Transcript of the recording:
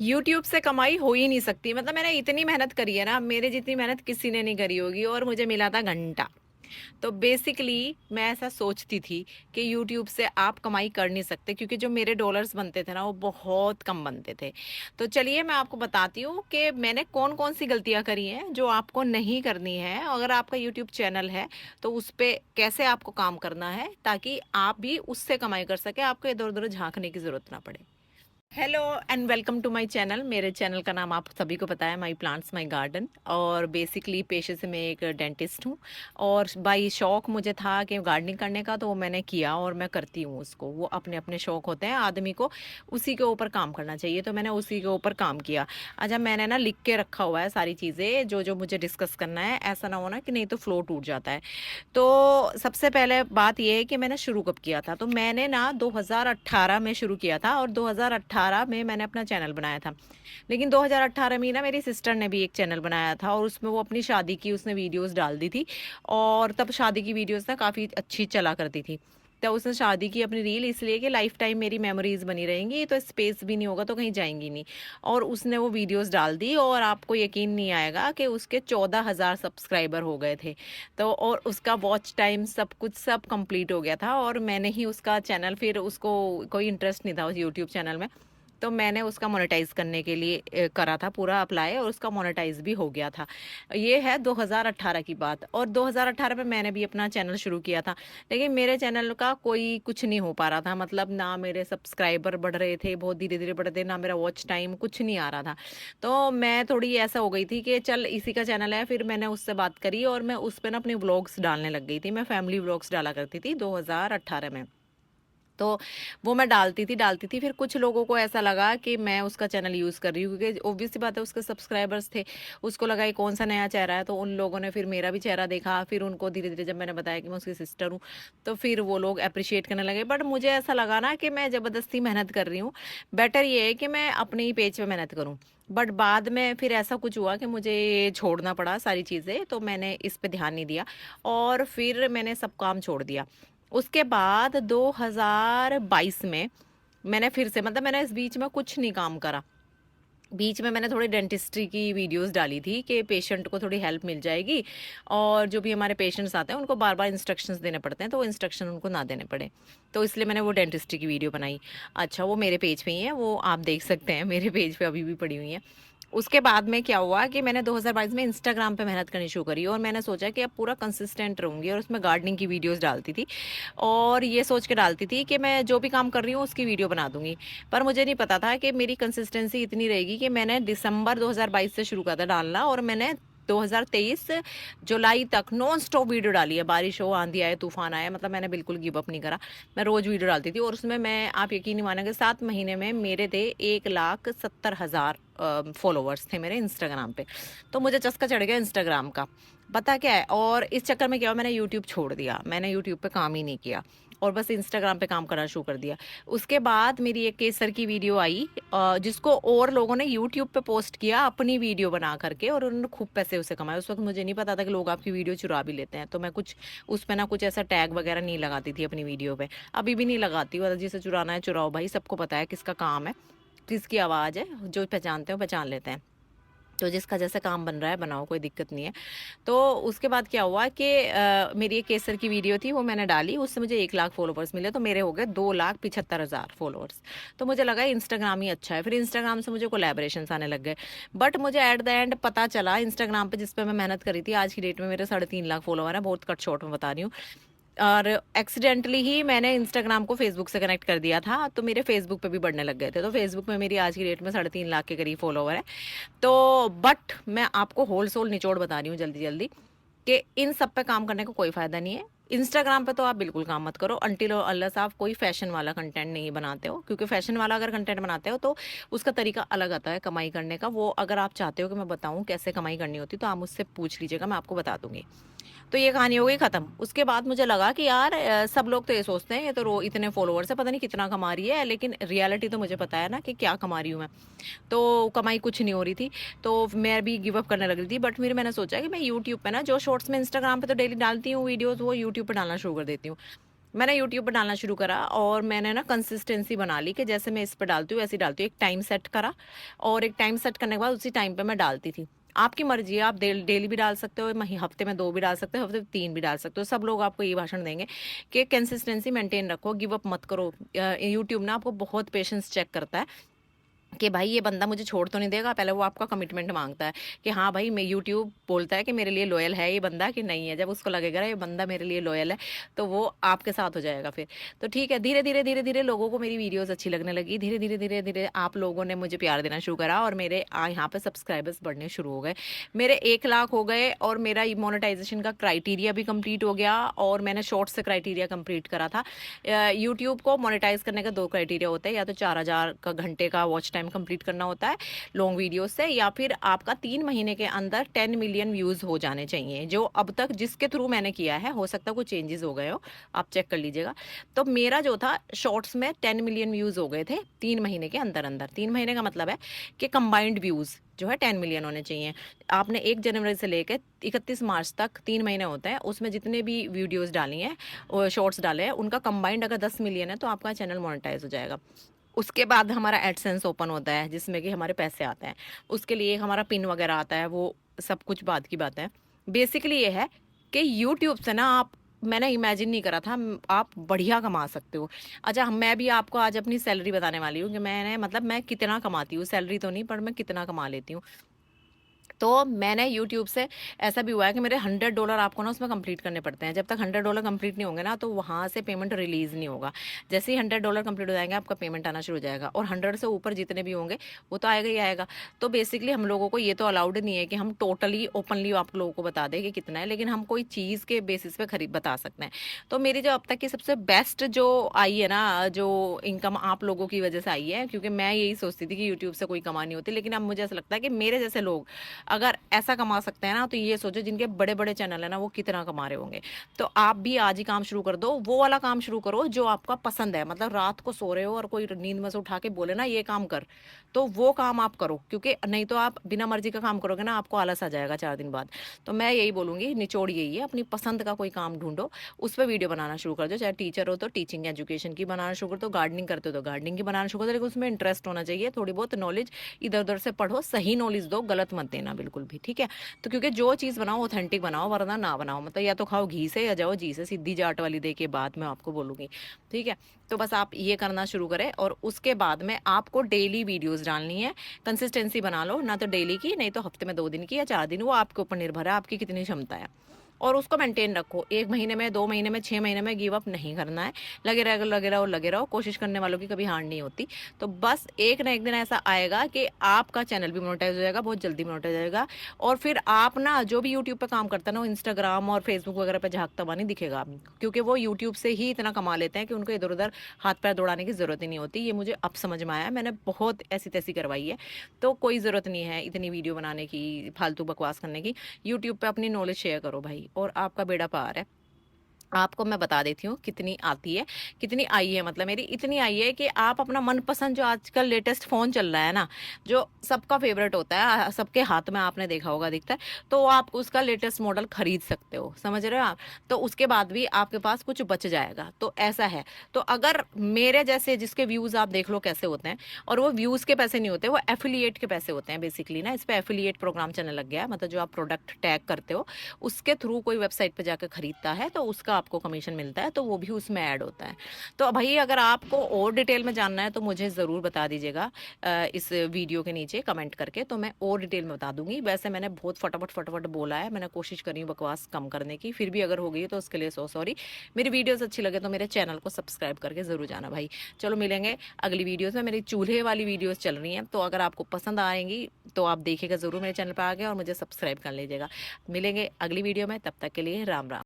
YouTube से कमाई हो ही नहीं सकती। मतलब मैंने इतनी मेहनत करी है ना, मेरे जितनी मेहनत किसी ने नहीं करी होगी, और मुझे मिला था घंटा। तो बेसिकली मैं ऐसा सोचती थी कि यूट्यूब से आप कमाई कर नहीं सकते, क्योंकि जो मेरे डॉलर्स बनते थे ना वो बहुत कम बनते थे। तो चलिए मैं आपको बताती हूँ कि मैंने कौन कौन सी गलतियाँ करी हैं जो आपको नहीं करनी है। अगर आपका यूट्यूब चैनल है तो उस पर कैसे आपको काम करना है, ताकि आप भी उससे कमाई कर सके, आपको इधर उधर झांकने की ज़रूरत ना पड़े। Hello and welcome to my channel. मेरे चैनल का नाम आप सभी को पता है, माय प्लांट्स माय गार्डन। और बेसिकली पेशे से मैं एक डेंटिस्ट हूँ, और बाई शौक मुझे था कि गार्डनिंग करने का, तो वो मैंने किया और मैं करती हूँ उसको। वो अपने अपने शौक होते हैं, आदमी को उसी के ऊपर काम करना चाहिए, तो मैंने उसी के ऊपर काम किया। अच्छा, मैंने ना लिख के रखा हुआ है सारी चीज़ें जो जो मुझे डिस्कस करना है, ऐसा ना होना कि नहीं तो फ्लो टूट जाता है। तो सबसे पहले बात ये है कि मैंने शुरू कब किया था। तो मैंने ना 2018 में शुरू किया था, और 2018 में मैंने अपना चैनल बनाया था। लेकिन 2018 में ही ना मेरी सिस्टर ने भी एक चैनल बनाया था, और उसमें वो अपनी शादी की उसने वीडियोस डाल दी थी। और तब शादी की वीडियोस ना काफ़ी अच्छी चला करती थी। तो उसने शादी की अपनी रील, इसलिए कि लाइफ टाइम मेरी मेमोरीज बनी रहेंगी, तो स्पेस भी नहीं होगा तो कहीं जाएंगी नहीं। और उसने वो वीडियोस डाल दी, और आपको यकीन नहीं आएगा कि उसके 14,000 सब्सक्राइबर हो गए थे। तो और उसका वॉच टाइम सब कुछ सब कंप्लीट हो गया था, और मैंने ही उसका चैनल, फिर उसको कोई इंटरेस्ट नहीं था उस यूट्यूब चैनल में, तो मैंने उसका मोनेटाइज करने के लिए करा था पूरा अप्लाई, और उसका मोनेटाइज भी हो गया था। ये है 2018 की बात। और 2018 में मैंने भी अपना चैनल शुरू किया था, लेकिन मेरे चैनल का कोई कुछ नहीं हो पा रहा था। मतलब ना मेरे सब्सक्राइबर बढ़ रहे थे, बहुत धीरे धीरे बढ़ते, ना मेरा वॉच टाइम, कुछ नहीं आ रहा था। तो मैं थोड़ी ऐसा हो गई थी कि चल इसी का चैनल है। फिर मैंने उससे बात करी, और मैं उस पर ना अपने व्लॉग्स डालने लग गई थी। मैं फैमिली व्लॉग्स डाला करती थी 2018 में। तो वो मैं डालती थी। फिर कुछ लोगों को ऐसा लगा कि मैं उसका चैनल यूज़ कर रही हूँ, क्योंकि ऑब्वियस सी बात है, उसके सब्सक्राइबर्स थे। उसको लगा ये कौन सा नया चेहरा है, तो उन लोगों ने फिर मेरा भी चेहरा देखा। फिर उनको धीरे धीरे जब मैंने बताया कि मैं उसकी सिस्टर हूँ, तो फिर वो लोग अप्रिशिएट करने लगे। बट मुझे ऐसा लगा ना कि मैं ज़बरदस्ती मेहनत कर रही हूँ, बेटर ये है कि मैं अपने ही पेज पे मेहनत करूँ। बट बाद में फिर ऐसा कुछ हुआ कि मुझे छोड़ना पड़ा सारी चीज़ें, तो मैंने इस पे ध्यान नहीं दिया, और फिर मैंने सब काम छोड़ दिया। उसके बाद 2022 में मैंने फिर से, मतलब मैंने इस बीच में कुछ नहीं काम करा। बीच में मैंने थोड़ी डेंटिस्ट्री की वीडियोस डाली थी कि पेशेंट को थोड़ी हेल्प मिल जाएगी, और जो भी हमारे पेशेंट्स आते हैं उनको बार बार इंस्ट्रक्शंस देने पड़ते हैं, तो वो इंस्ट्रक्शन उनको ना देने पड़े। तो इसलिए मैंने वो डेंटिस्ट्री की वीडियो बनाई। अच्छा, वो मेरे पेज पे ही है, वो आप देख सकते हैं, मेरे पेज पे अभी भी पड़ी हुई है। उसके बाद में क्या हुआ कि मैंने 2022 में इंस्टाग्राम पे मेहनत करनी शुरू करी, और मैंने सोचा कि अब पूरा कंसिस्टेंट रहूँगी, और उसमें गार्डनिंग की वीडियोस डालती थी। और ये सोच के डालती थी कि मैं जो भी काम कर रही हूँ उसकी वीडियो बना दूंगी। पर मुझे नहीं पता था कि मेरी कंसिस्टेंसी इतनी रहेगी, कि मैंने दिसंबर 2022 से शुरू करा था डालना, और मैंने 2023 जुलाई तक नॉन स्टॉप वीडियो डाली है। बारिश हो, आंधी आए, तूफान आए, मतलब मैंने बिल्कुल गिव अप नहीं करा। मैं रोज वीडियो डालती थी, और उसमें मैं, आप यकीन नहीं मानेंगे, 7 महीने में मेरे थे 1,70,000 फॉलोवर्स थे मेरे इंस्टाग्राम पे। तो मुझे चस्का चढ़ गया इंस्टाग्राम का। पता क्या है, और इस चक्कर में क्या हुआ, मैंने यूट्यूब छोड़ दिया। मैंने यूट्यूब पे काम ही नहीं किया, और बस इंस्टाग्राम पे काम करना शुरू कर दिया। उसके बाद मेरी एक केसर की वीडियो आई, जिसको और लोगों ने यूट्यूब पे पोस्ट किया अपनी वीडियो बना करके, और उन्होंने खूब पैसे उसे कमाए। उस वक्त मुझे नहीं पता था कि लोग आपकी वीडियो चुरा भी लेते हैं, तो मैं कुछ उस पे ना कुछ ऐसा टैग वगैरह नहीं लगाती थी अपनी वीडियो पे। अभी भी नहीं लगाती हूँ। जिसे चुराना है चुराओ भाई, सबको पता है किसका काम है, किसकी आवाज़ है। जो पहचानते हो पहचान लेते हैं। तो जिसका जैसा काम बन रहा है बनाओ, कोई दिक्कत नहीं है। तो उसके बाद क्या हुआ कि मेरी एक केसर की वीडियो थी, वो मैंने डाली, उससे मुझे 1 लाख फॉलोवर्स मिले, तो मेरे हो गए 2,75,000 फॉलोवर्स। तो मुझे लगा इंस्टाग्राम ही अच्छा है। फिर इंस्टाग्राम से मुझे कोलैबोरेशन आने लग गए। बट मुझे एट द एंड पता चला, इंस्टाग्राम पे जिस पे मैं मेहनत करी थी, आज की डेट में मेरे 3.5 लाख फॉलोवर है, बहुत कट शॉर्ट में बता रही हूँ। और एक्सीडेंटली ही मैंने इंस्टाग्राम को फेसबुक से कनेक्ट कर दिया था, तो मेरे फेसबुक पे भी बढ़ने लग गए थे। तो फेसबुक में मेरी आज की डेट में 3.5 लाख के करीब फॉलोवर है। तो बट मैं आपको होल सोल निचोड़ बता रही हूँ जल्दी जल्दी, कि इन सब पे काम करने का कोई फायदा नहीं है। इंस्टाग्राम पे तो आप बिल्कुल काम मत करो, अंटिल और अनलेस आप कोई फैशन वाला कंटेंट नहीं बनाते हो। क्योंकि फैशन वाला अगर कंटेंट बनाते हो तो उसका तरीका अलग आता है कमाई करने का। वो अगर आप चाहते हो कि मैं बताऊं कैसे कमाई करनी होती, तो आप मुझसे पूछ लीजिएगा, मैं आपको बता दूंगी। तो ये कहानी हो गई खत्म। उसके बाद मुझे लगा कि यार सब लोग तो ये सोचते हैं ये तो रो इतने फॉलोअर्स है, पता नहीं कितना कमा रही है, लेकिन रियलिटी तो मुझे पता है ना कि क्या कमा रही हूँ मैं। तो कमाई कुछ नहीं हो रही थी, तो मैं भी गिव अप करने लग रही थी। बट फिर मैंने सोचा कि मैं यूट्यूब पे ना, जो शॉर्ट्स में इंस्टाग्राम पे तो डेली डालती हूँ वीडियोस, वो यूट्यूब पे डालना शुरू कर देती हूँ। मैंने यूट्यूब पर डालना शुरू करा और मैंने ना कंसिस्टेंसी बना ली कि जैसे मैं इस पर डालती हूँ वैसे ही डालती हूँ। एक टाइम सेट करा और एक टाइम सेट करने के बाद उसी टाइम पे मैं डालती थी। आपकी मर्जी है, आप डेली भी डाल सकते हो, हफ्ते में 2 भी डाल सकते हो, हफ्ते में 3 भी डाल सकते हो। सब लोग आपको ये भाषण देंगे कि कंसिस्टेंसी मेंटेन रखो, गिव अप मत करो। यूट्यूब ना आपको बहुत पेशेंस चेक करता है कि भाई ये बंदा मुझे छोड़ तो नहीं देगा। पहले वो आपका कमिटमेंट मांगता है कि हाँ भाई, मैं यूट्यूब बोलता है कि मेरे लिए लॉयल है ये बंदा कि नहीं है। जब उसको लगेगा ये बंदा मेरे लिए लॉयल है तो वो आपके साथ हो जाएगा फिर। तो ठीक है, धीरे धीरे लोगों को मेरी वीडियोस अच्छी लगने लगी। धीरे धीरे आप लोगों ने मुझे प्यार देना शुरू करा और मेरे यहाँ पे सब्सक्राइबर्स बढ़ने शुरू हो गए। मेरे 1 लाख हो गए और मेरा मोनेटाइजेशन का क्राइटेरिया भी कंप्लीट हो गया और मैंने शॉर्ट से क्राइटेरिया कंप्लीट करा था। यूट्यूब को मोनेटाइज करने का 2 क्राइटेरिया होता है, या तो 4000 का घंटे का वॉच टाइम कंप्लीट करना होता है लॉन्ग वीडियोस से, या फिर आपका 3 महीने के अंदर 10 मिलियन व्यूज हो जाने चाहिए, जो अब तक जिसके थ्रू मैंने किया है। हो सकता है कुछ चेंजेस हो गए हो, आप चेक कर लीजिएगा। तो मेरा जो था शॉर्ट्स में 10 मिलियन व्यूज हो गए थे 3 महीने के अंदर अंदर। 3 महीने का मतलब है कि कंबाइंड व्यूज जो है 10 मिलियन होने चाहिए। आपने 1 जनवरी से लेकर 31 मार्च तक 3 महीने होते हैं, उसमें जितने भी वीडियोस डाली हैं और शॉर्ट्स डाले हैं उनका कंबाइंड अगर 10 मिलियन है तो आपका चैनल मोनेटाइज हो जाएगा। उसके बाद हमारा एडसेंस ओपन होता है जिसमें कि हमारे पैसे आते हैं। उसके लिए हमारा पिन वगैरह आता है, वो सब कुछ बाद की बात है। बेसिकली ये है कि यूट्यूब से ना आप, मैंने इमेजिन नहीं करा था आप बढ़िया कमा सकते हो। अच्छा, मैं भी आपको आज अपनी सैलरी बताने वाली हूँ कि मैंने मतलब मैं कितना कमाती हूँ। सैलरी तो नहीं, पर मैं कितना कमा लेती हूँ। तो मैंने यूट्यूब से ऐसा भी हुआ है कि मेरे $100 आपको ना उसमें कंप्लीट करने पड़ते हैं। जब तक $100 कंप्लीट नहीं होंगे ना तो वहाँ से पेमेंट रिलीज़ नहीं होगा। जैसे ही $100 कंप्लीट हो जाएंगे आपका पेमेंट आना शुरू हो जाएगा, और 100 से ऊपर जितने भी होंगे वो तो आएगा ही आएगा। तो बेसिकली हम लोगों को ये तो अलाउड नहीं है कि हम टोटली ओपनली आप लोगों को बता दें कि कितना है, लेकिन हम कोई चीज़ के बेसिस पे खरीद बता सकते हैं। तो मेरी जो अब तक की सबसे बेस्ट जो आई है ना, जो इनकम आप लोगों की वजह से आई है, क्योंकि मैं यही सोचती थी कि यूट्यूब से कोई कमानी होती, लेकिन अब मुझे ऐसा लगता है कि मेरे जैसे लोग अगर ऐसा कमा सकते हैं ना, तो ये सोचो जिनके बड़े बड़े चैनल है ना वो कितना कमा रहे होंगे। तो आप भी आज ही काम शुरू कर दो, वो वाला काम शुरू करो जो आपका पसंद है। मतलब रात को सो रहे हो और कोई नींद में से उठा के बोले ना ये काम कर, तो वो काम आप करो, क्योंकि नहीं तो आप बिना मर्जी का काम करोगे ना आपको आलस आ जाएगा 4 दिन बाद। तो मैं यही बोलूंगी, निचोड़ यही है, अपनी पसंद का कोई काम ढूंढो, उस पर वीडियो बनाना शुरू कर दो। चाहे टीचर हो तो टीचिंग एजुकेशन की बनाना शुरू कर दो, गार्डनिंग करते हो तो गार्डनिंग की बनाना शुरू कर दो, लेकिन उसमें इंटरेस्ट होना चाहिए। थोड़ी बहुत नॉलेज इधर उधर से पढ़ो, सही नॉलेज दो, गलत मत देना बिल्कुल भी, ठीक है। तो क्योंकि जो चीज़ बनाओ ऑथेंटिक बनाओ, वरना ना बनाओ। मतलब या तो खाओ घी से या जाओ जी से, सीधी जाट वाली दे के बात मैं आपको बोलूँगी, ठीक है। तो बस आप ये करना शुरू करें और उसके बाद में आपको डेली वीडियोस डालनी है। कंसिस्टेंसी बना लो, ना तो डेली की, नहीं तो हफ्ते में 2 दिन की या 4 दिन, वो आपके ऊपर निर्भर है आपकी कितनी क्षमता है। और उसको मेंटेन रखो। 1 महीने में, 2 महीने में, 6 महीने में गिव अप नहीं करना है। लगे रहो लगे रहो लगे रहो, कोशिश करने वालों की कभी हार नहीं होती। तो बस एक ना एक दिन ऐसा आएगा कि आपका चैनल भी मोनेटाइज हो जाएगा, बहुत जल्दी मोनेटाइज हो जाएगा। और फिर आप ना जो भी यूट्यूब पे काम करता है ना, वो इंस्टाग्राम और फेसबुक वगैरह पे झांकता हुआ नहीं दिखेगा, क्योंकि वो यूट्यूब से ही इतना कमा लेते हैं कि उनको इधर उधर हाथ पैर दौड़ाने की जरूरत ही नहीं होती। ये मुझे अब समझ में आया, मैंने बहुत ऐसी तैसी करवाई है। तो कोई ज़रूरत नहीं है इतनी वीडियो बनाने की, फालतू बकवास करने की। यूट्यूब पे अपनी नॉलेज शेयर करो भाई, और आपका बेड़ा पार है। आपको मैं बता देती हूँ कितनी आती है, कितनी आई है। मतलब मेरी इतनी आई है कि आप अपना मनपसंद जो आजकल लेटेस्ट फ़ोन चल रहा है ना, जो सबका फेवरेट होता है, सबके हाथ में आपने देखा होगा दिखता है, तो आप उसका लेटेस्ट मॉडल खरीद सकते हो, समझ रहे हो आप। तो उसके बाद भी आपके पास कुछ बच जाएगा, तो ऐसा है। तो अगर मेरे जैसे जिसके व्यूज़ आप देख लो कैसे होते हैं, और वो व्यूज़ के पैसे नहीं होते, वो एफिलिएट के पैसे होते हैं बेसिकली ना। इस पर एफिलिएट प्रोग्राम चलने लग गया है। मतलब जो आप प्रोडक्ट टैग करते हो उसके थ्रू कोई वेबसाइट पे जाकर खरीदता है तो उसका आपको कमीशन मिलता है, तो वो भी उसमें ऐड होता है। तो भाई अगर आपको और डिटेल में जानना है तो मुझे ज़रूर बता दीजिएगा इस वीडियो के नीचे कमेंट करके, तो मैं और डिटेल में बता दूंगी। वैसे मैंने बहुत फटाफट फटाफट बोला है, मैंने कोशिश करी बकवास कम करने की, फिर भी अगर हो गई तो उसके लिए सो सॉरी। मेरी वीडियोस अच्छी लगे तो मेरे चैनल को सब्सक्राइब करके ज़रूर जाना भाई। चलो मिलेंगे अगली वीडियोस में। मेरी चूल्हे वाली वीडियोस चल रही हैं, तो अगर आपको पसंद आएंगी तो आप देखिएगा ज़रूर मेरे चैनल पर आके और मुझे सब्सक्राइब कर लीजिएगा। मिलेंगे अगली वीडियो में, तब तक के लिए राम राम।